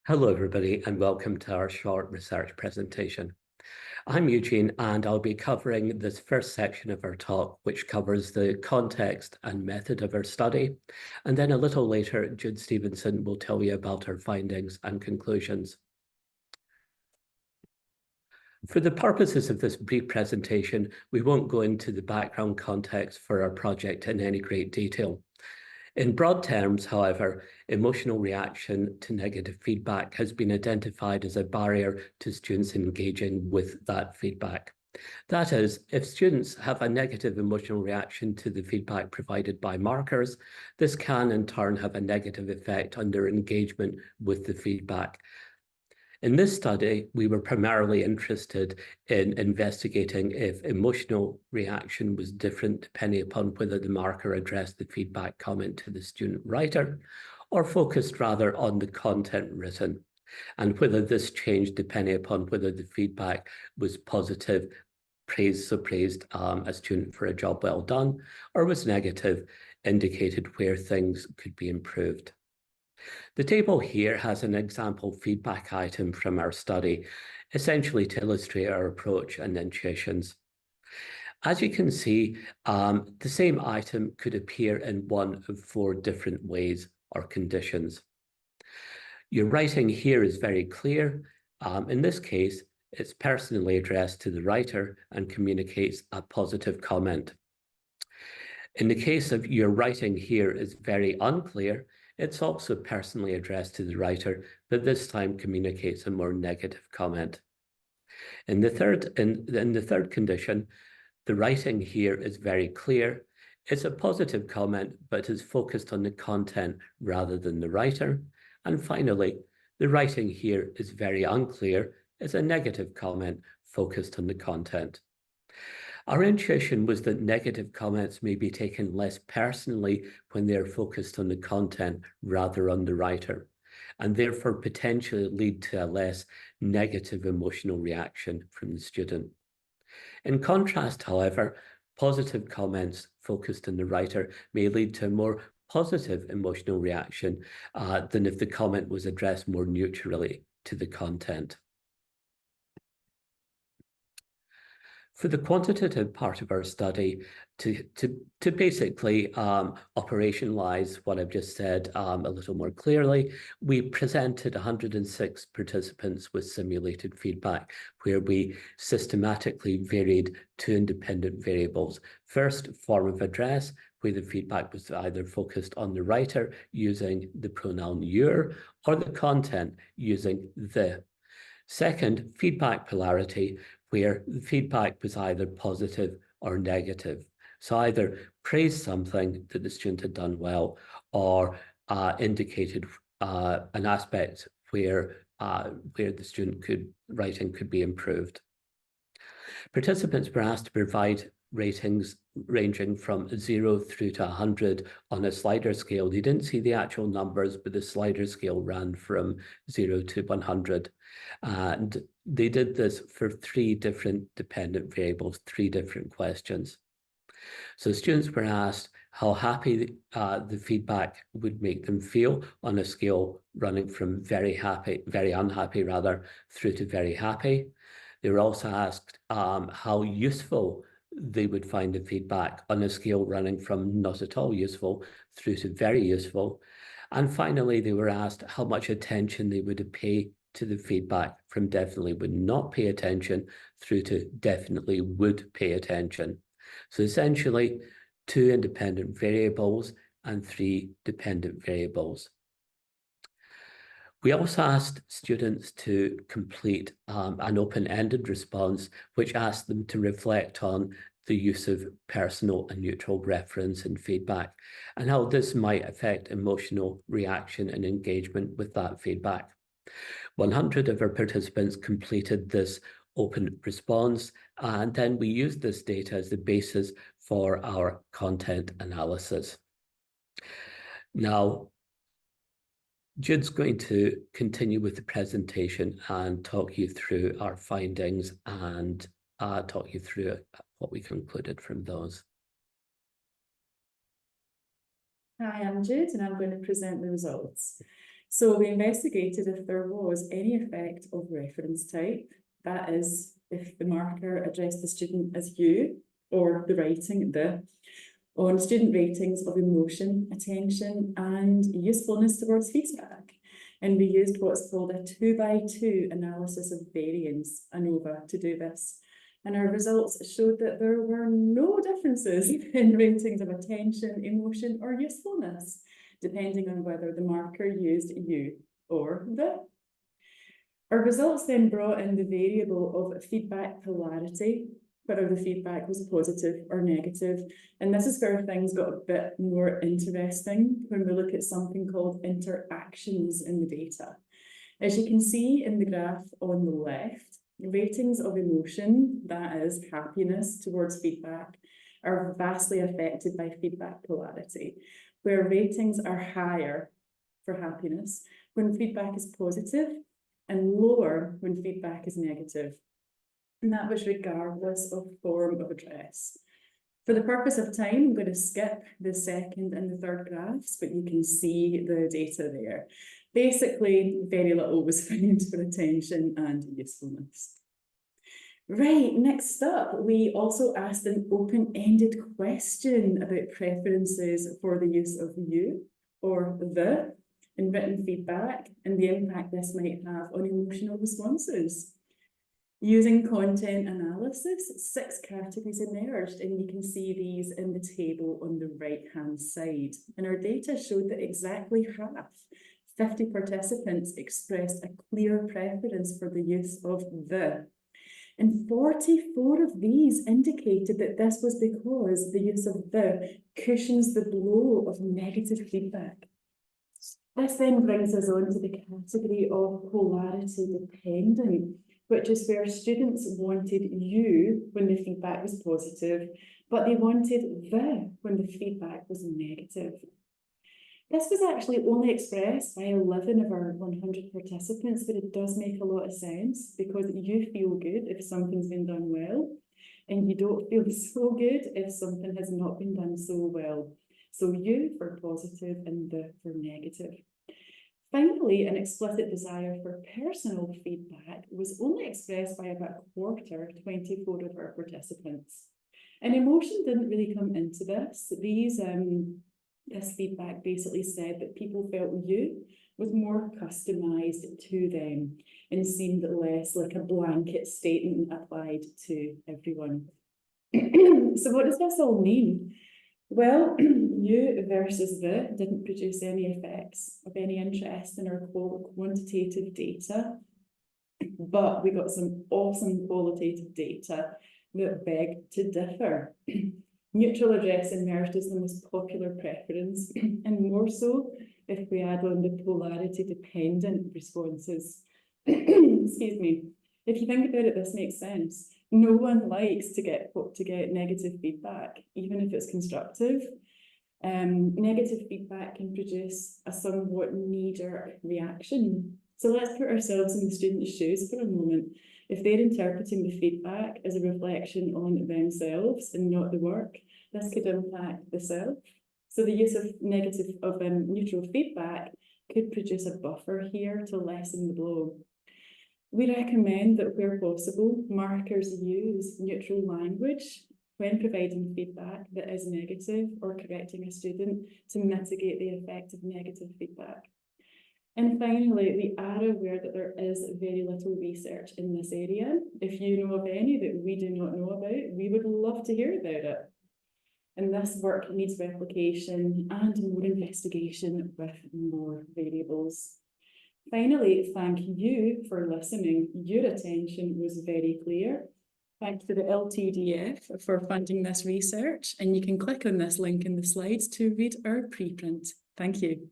Hello, everybody, and welcome to our short research presentation. I'm Eugene, and I'll be covering this first section of our talk, which covers the context and method of our study. And then a little later, Judith Stevenson will tell you about our findings and conclusions. For the purposes of this brief presentation, we won't go into the background context for our project in any great detail. In broad terms, however, emotional reaction to negative feedback has been identified as a barrier to students engaging with that feedback. That is, if students have a negative emotional reaction to the feedback provided by markers, this can in turn have a negative effect on their engagement with the feedback. In this study, we were primarily interested in investigating if emotional reaction was different depending upon whether the marker addressed the feedback comment to the student writer, or focused rather on the content written, and whether this changed depending upon whether the feedback was positive, praised a student for a job well done, or was negative, indicated where things could be improved. The table here has an example feedback item from our study, essentially to illustrate our approach and intuitions. As you can see, the same item could appear in one of four different ways or conditions. Your writing here is very clear. In this case, it's personally addressed to the writer and communicates a positive comment. In the case of your writing here is very unclear, it's also personally addressed to the writer, but this time communicates a more negative comment. In the third condition, the writing here is very clear. It's a positive comment, but is focused on the content rather than the writer. And finally, the writing here is very unclear. It's a negative comment focused on the content. Our intuition was that negative comments may be taken less personally when they are focused on the content rather on the writer, and therefore potentially lead to a less negative emotional reaction from the student. In contrast, however, positive comments focused on the writer may lead to a more positive emotional reaction than if the comment was addressed more neutrally to the content. For the quantitative part of our study, to basically operationalize what I've just said a little more clearly, we presented 106 participants with simulated feedback, where we systematically varied two independent variables. First, form of address, where the feedback was either focused on the writer using the pronoun your, or the content using the. Second, feedback polarity, where the feedback was either positive or negative. So either praised something that the student had done well, or indicated an aspect where the student writing could be improved. Participants were asked to provide ratings ranging from 0 through to 100 on a slider scale. They didn't see the actual numbers, but the slider scale ran from 0 to 100. And they did this for three different dependent variables, three different questions. So students were asked how happy the feedback would make them feel on a scale running from very unhappy rather, through to very happy. They were also asked how useful they would find the feedback on a scale running from not at all useful through to very useful. And finally, they were asked how much attention they would pay to the feedback, from definitely would not pay attention through to definitely would pay attention. So essentially, two independent variables and three dependent variables. We also asked students to complete an open-ended response, which asked them to reflect on the use of personal and neutral reference and feedback, and how this might affect emotional reaction and engagement with that feedback. 100 of our participants completed this open response, and then we used this data as the basis for our content analysis. Now, Jude's going to continue with the presentation and talk you through our findings and talk you through what we concluded from those. Hi, I'm Judith, and I'm going to present the results. So we investigated if there was any effect of reference type, that is, if the marker addressed the student as you, or the writing, the, on student ratings of emotion, attention, and usefulness towards feedback. And we used what's called a 2x2 analysis of variance, ANOVA, to do this. And our results showed that there were no differences in ratings of attention, emotion, or usefulness, depending on whether the marker used you or the. Our results then brought in the variable of feedback polarity, whether the feedback was positive or negative. And this is where things got a bit more interesting when we look at something called interactions in the data. As you can see in the graph on the left, ratings of emotion, that is happiness towards feedback, are vastly affected by feedback polarity, where ratings are higher for happiness when feedback is positive and lower when feedback is negative. And that was regardless of form of address. For the purpose of time, I'm going to skip the second and the third graphs, but you can see the data there. Basically, very little was found for attention and usefulness. Right, next up, we also asked an open-ended question about preferences for the use of you or the in written feedback and the impact this might have on emotional responses. Using content analysis, 6 categories emerged, and you can see these in the table on the right-hand side. And our data showed that exactly half, 50 participants, expressed a clear preference for the use of the. And 44 of these indicated that this was because the use of the cushions the blow of negative feedback. This then brings us on to the category of polarity dependent, which is where students wanted you when the feedback was positive, but they wanted the when the feedback was negative. This was actually only expressed by 11 of our 100 participants, but it does make a lot of sense because you feel good if something's been done well, and you don't feel so good if something has not been done so well. So you for positive and the for negative. Finally, an explicit desire for personal feedback was only expressed by about a quarter, 24 of our participants. And emotion didn't really come into this. This feedback basically said that people felt you was more customized to them and seemed less like a blanket statement applied to everyone. So what does this all mean? Well, you versus the didn't produce any effects of any interest in our quantitative data, but we got some awesome qualitative data that begged to differ. Neutral address emerged as the most popular preference, and more so if we add on the polarity-dependent responses. Excuse me. If you think about it, this makes sense. No one likes to get negative feedback, even if it's constructive. Negative feedback can produce a somewhat knee-jerk reaction. So let's put ourselves in the student's shoes for a moment. If they're interpreting the feedback as a reflection on themselves and not the work, this could impact the self. So the use of neutral feedback could produce a buffer here to lessen the blow. We recommend that where possible, markers use neutral language when providing feedback that is negative or correcting a student to mitigate the effect of negative feedback. And finally, we are aware that there is very little research in this area. If you know of any that we do not know about, we would love to hear about it. And this work needs replication and more investigation with more variables. Finally, thank you for listening. Your attention was very clear. Thanks to the LTDF for funding this research, and you can click on this link in the slides to read our preprint. Thank you.